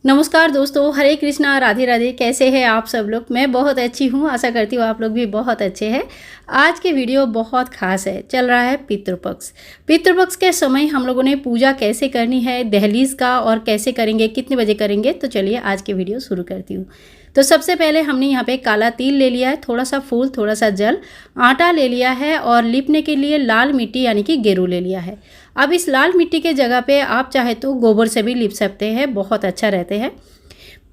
नमस्कार दोस्तों, हरे कृष्णा, राधे राधे। कैसे हैं आप सब लोग? मैं बहुत अच्छी हूँ, आशा करती हूँ आप लोग भी बहुत अच्छे हैं। आज की वीडियो बहुत खास है। चल रहा है पितृपक्ष। पितृपक्ष के समय हम लोगों ने पूजा कैसे करनी है, दहलीज का, और कैसे करेंगे, कितने बजे करेंगे, तो चलिए आज की वीडियो शुरू करती हूँ। तो सबसे पहले हमने यहाँ पे काला तिल ले लिया है, थोड़ा सा फूल, थोड़ा सा जल, आटा ले लिया है और लिपने के लिए लाल मिट्टी यानी कि गेरू ले लिया है। अब इस लाल मिट्टी के जगह पे आप चाहे तो गोबर से भी लिप सकते हैं, बहुत अच्छा रहते हैं।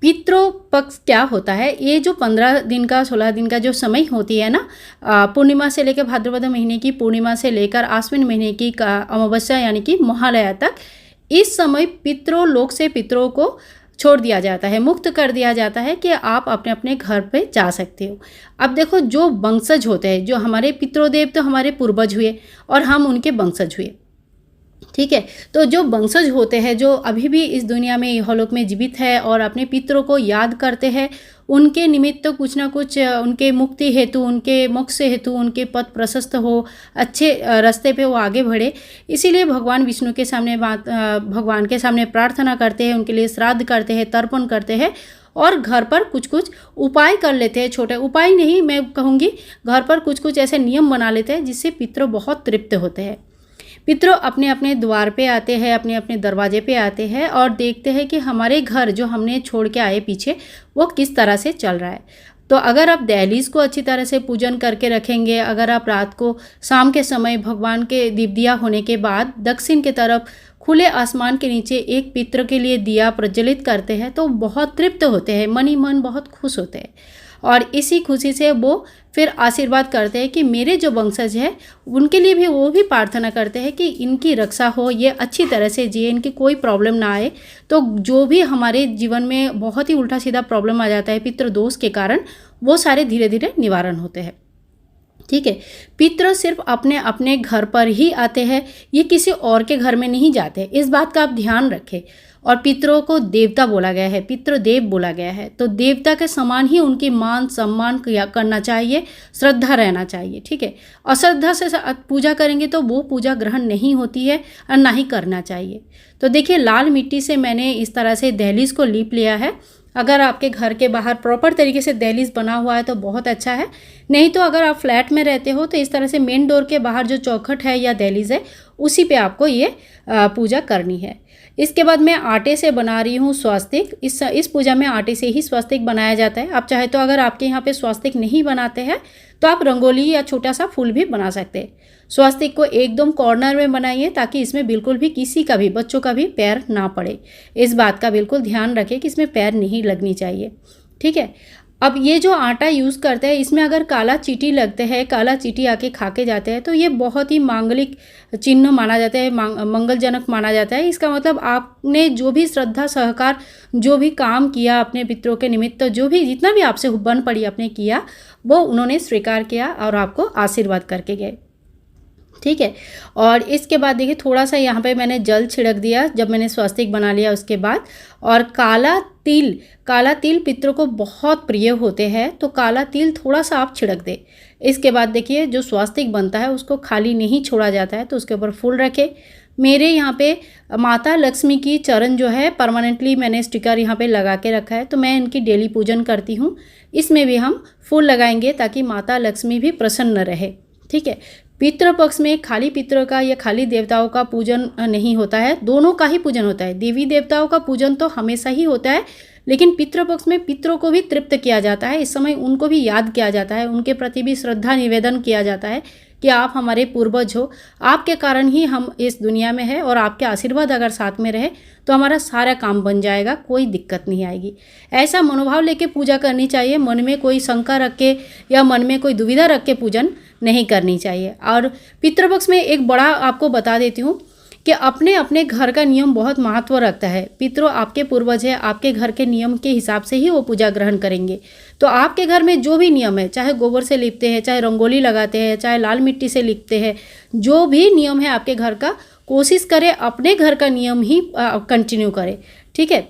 पितृपक्ष क्या होता है? ये जो 15 दिन का 16 दिन का जो समय होती है ना, पूर्णिमा से लेकर भाद्रपद महीने की पूर्णिमा से लेकर आश्विन महीने की अमावस्या यानी कि महालया तक, इस समय पितृलोक से पितरों को छोड़ दिया जाता है, मुक्त कर दिया जाता है कि आप अपने अपने घर पे जा सकते हो। अब देखो, जो वंशज होते हैं, जो हमारे पितृदेव तो हमारे पूर्वज हुए और हम उनके वंशज हुए, ठीक है। तो जो वंशज होते हैं, जो अभी भी इस दुनिया में इहलोक में जीवित है और अपने पितरों को याद करते हैं, उनके निमित्त तो कुछ ना कुछ उनके मुक्ति हेतु, उनके मोक्ष हेतु, उनके पथ प्रशस्त हो, अच्छे रास्ते पे वो आगे बढ़े, इसीलिए भगवान विष्णु के सामने भगवान के सामने प्रार्थना करते हैं, उनके लिए श्राद्ध करते हैं, तर्पण करते हैं और घर पर कुछ कुछ उपाय कर लेते हैं। छोटे उपाय नहीं, मैं कहूँगी घर पर कुछ कुछ ऐसे नियम बना लेते हैं जिससे पितर बहुत तृप्त होते हैं। पितृ अपने अपने द्वार पे आते हैं, अपने अपने दरवाजे पे आते हैं और देखते हैं कि हमारे घर जो हमने छोड़ के आए पीछे, वो किस तरह से चल रहा है। तो अगर आप दहलीज को अच्छी तरह से पूजन करके रखेंगे, अगर आप रात को शाम के समय भगवान के दीप दिया होने के बाद दक्षिण की तरफ खुले आसमान के नीचे एक पितृ के लिए दिया प्रज्वलित करते हैं, तो बहुत तृप्त होते हैं, मन ही मन बहुत खुश होते हैं और इसी खुशी से वो फिर आशीर्वाद करते हैं कि मेरे जो वंशज है उनके लिए भी वो भी प्रार्थना करते हैं कि इनकी रक्षा हो, ये अच्छी तरह से जिए, इनकी कोई प्रॉब्लम ना आए। तो जो भी हमारे जीवन में बहुत ही उल्टा सीधा प्रॉब्लम आ जाता है पितृदोष के कारण, वो सारे धीरे धीरे निवारण होते हैं, ठीक है। पितृ सिर्फ अपने अपने घर पर ही आते हैं, ये किसी और के घर में नहीं जाते, इस बात का आप ध्यान रखें। और पितरों को देवता बोला गया है, पितृदेव बोला गया है, तो देवता के समान ही उनकी मान सम्मान करना चाहिए, श्रद्धा रहना चाहिए, ठीक है। अश्रद्धा से पूजा करेंगे तो वो पूजा ग्रहण नहीं होती है और ना ही करना चाहिए। तो देखिए, लाल मिट्टी से मैंने इस तरह से दहलीज को लीप लिया है। अगर आपके घर के बाहर प्रॉपर तरीके से दहलीज बना हुआ है तो बहुत अच्छा है, नहीं तो अगर आप फ्लैट में रहते हो तो इस तरह से मेन डोर के बाहर जो चौखट है या दहलीज है, उसी पे आपको ये पूजा करनी है। इसके बाद मैं आटे से बना रही हूँ स्वास्तिक। इस पूजा में आटे से ही स्वास्तिक बनाया जाता है। आप चाहे तो अगर आपके यहाँ पे स्वास्तिक नहीं बनाते हैं तो आप रंगोली या छोटा सा फूल भी बना सकते हैं। स्वास्तिक को एकदम कॉर्नर में बनाइए ताकि इसमें बिल्कुल भी किसी का भी, बच्चों का भी पैर ना पड़े। इस बात का बिल्कुल ध्यान रखें कि इसमें पैर नहीं लगनी चाहिए, ठीक है। अब ये जो आटा यूज़ करते हैं, इसमें अगर काला चींटी लगते हैं, काला चींटी आके खा के जाते हैं, तो ये बहुत ही मांगलिक चिन्ह माना जाता है, मंगलजनक माना जाता है। इसका मतलब आपने जो भी श्रद्धा सहकार, जो भी काम किया अपने पितरों के निमित्त, जो भी जितना भी आपसे बन पड़ी आपने किया, वो उन्होंने स्वीकार किया और आपको आशीर्वाद करके गए, ठीक है। और इसके बाद देखिए, थोड़ा सा यहाँ पे मैंने जल छिड़क दिया जब मैंने स्वास्तिक बना लिया उसके बाद। और काला तिल पितरों को बहुत प्रिय होते हैं, तो काला तिल थोड़ा सा आप छिड़क दे। इसके बाद देखिए, जो स्वास्तिक बनता है उसको खाली नहीं छोड़ा जाता है, तो उसके ऊपर फूल रखे। मेरे यहाँ पे माता लक्ष्मी की चरण जो है परमानेंटली मैंने स्टिकर यहाँ पे लगा के रखा है, तो मैं इनकी डेली पूजन करती हूँ। इसमें भी हम फूल लगाएंगे ताकि माता लक्ष्मी भी प्रसन्न रहे, ठीक है। पितृपक्ष में खाली पितरों का या खाली देवताओं का पूजन नहीं होता है, दोनों का ही पूजन होता है। देवी देवताओं का पूजन तो हमेशा ही होता है, लेकिन पितृपक्ष में पितरों को भी तृप्त किया जाता है। इस समय उनको भी याद किया जाता है, उनके प्रति भी श्रद्धा निवेदन किया जाता है कि आप हमारे पूर्वज हो, आपके कारण ही हम इस दुनिया में हैं और आपके आशीर्वाद अगर साथ में रहे तो हमारा सारा काम बन जाएगा, कोई दिक्कत नहीं आएगी। ऐसा मनोभाव लेके पूजा करनी चाहिए, मन में कोई शंका रख के या मन में कोई दुविधा रख के पूजन नहीं करनी चाहिए। और पितृपक्ष में एक बड़ा आपको बता देती हूँ कि अपने अपने घर का नियम बहुत महत्व रखता है। पितरों आपके पूर्वज है, आपके घर के नियम के हिसाब से ही वो पूजा ग्रहण करेंगे। तो आपके घर में जो भी नियम है, चाहे गोबर से लिपते हैं, चाहे रंगोली लगाते हैं, चाहे लाल मिट्टी से लिपते हैं, जो भी नियम है आपके घर का, कोशिश करें अपने घर का नियम ही कंटिन्यू करें, ठीक है।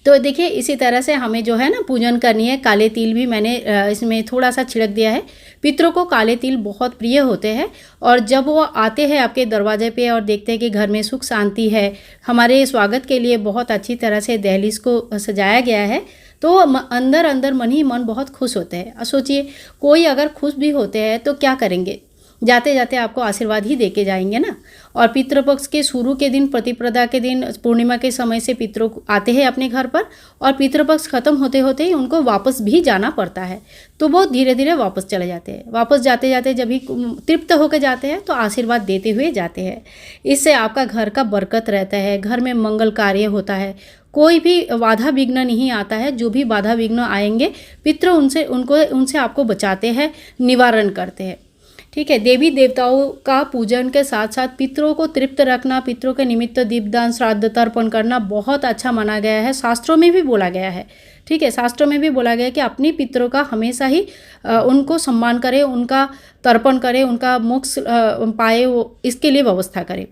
तो देखिए इसी तरह से हमें जो है ना पूजन करनी है। काले तिल भी मैंने इसमें थोड़ा सा छिड़क दिया है। पितरों को काले तिल बहुत प्रिय होते हैं और जब वो आते हैं आपके दरवाजे पे और देखते हैं कि घर में सुख शांति है, हमारे स्वागत के लिए बहुत अच्छी तरह से दहलीज को सजाया गया है, तो अंदर अंदर मन ही मन बहुत खुश होते हैं। सोचिए कोई अगर खुश भी होते हैं तो क्या करेंगे, जाते जाते आपको आशीर्वाद ही देके जाएंगे ना। और पितृपक्ष के शुरू के दिन, प्रतिपदा के दिन, पूर्णिमा के समय से पितरों आते हैं अपने घर पर और पितृपक्ष खत्म होते होते ही उनको वापस भी जाना पड़ता है, तो वो धीरे धीरे वापस चले जाते हैं। वापस जाते जाते जब भी तृप्त होकर जाते हैं तो आशीर्वाद देते हुए जाते हैं। इससे आपका घर का बरकत रहता है, घर में मंगल कार्य होता है, कोई भी बाधा विघ्न नहीं आता है। जो भी बाधा विघ्न आएंगे पितृ उनसे आपको बचाते हैं, निवारण करते हैं। ठीक है, देवी देवताओं का पूजन के साथ साथ पितरों को तृप्त रखना, पितरों के निमित्त दीपदान श्राद्ध तर्पण करना बहुत अच्छा माना गया है। शास्त्रों में भी बोला गया है। ठीक है, शास्त्रों में भी बोला गया है कि अपनी पितरों का हमेशा ही उनको सम्मान करें, उनका तर्पण करें, उनका मोक्ष पाए, वो इसके लिए व्यवस्था करें।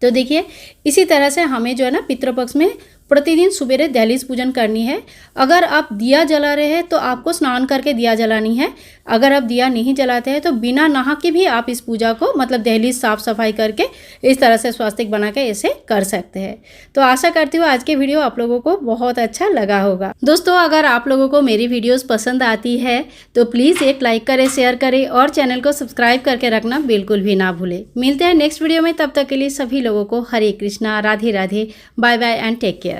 तो देखिए इसी तरह से हमें जो है ना पितृपक्ष में प्रतिदिन सुबेरे दहलीज पूजन करनी है। अगर आप दिया जला रहे हैं तो आपको स्नान करके दिया जलानी है। अगर आप दिया नहीं जलाते हैं तो बिना नहा के भी आप इस पूजा को, मतलब दहलीज साफ सफाई करके इस तरह से स्वास्तिक बना के इसे कर सकते हैं। तो आशा करती हूँ आज के वीडियो आप लोगों को बहुत अच्छा लगा होगा। दोस्तों अगर आप लोगों को मेरी वीडियोस पसंद आती है तो प्लीज़ एक लाइक करें, शेयर करें और चैनल को सब्सक्राइब करके रखना बिल्कुल भी ना भूलें। मिलते हैं नेक्स्ट वीडियो में, तब तक के लिए सभी लोगों को Hare Krishna, Radhe Radhe, bye bye and take care.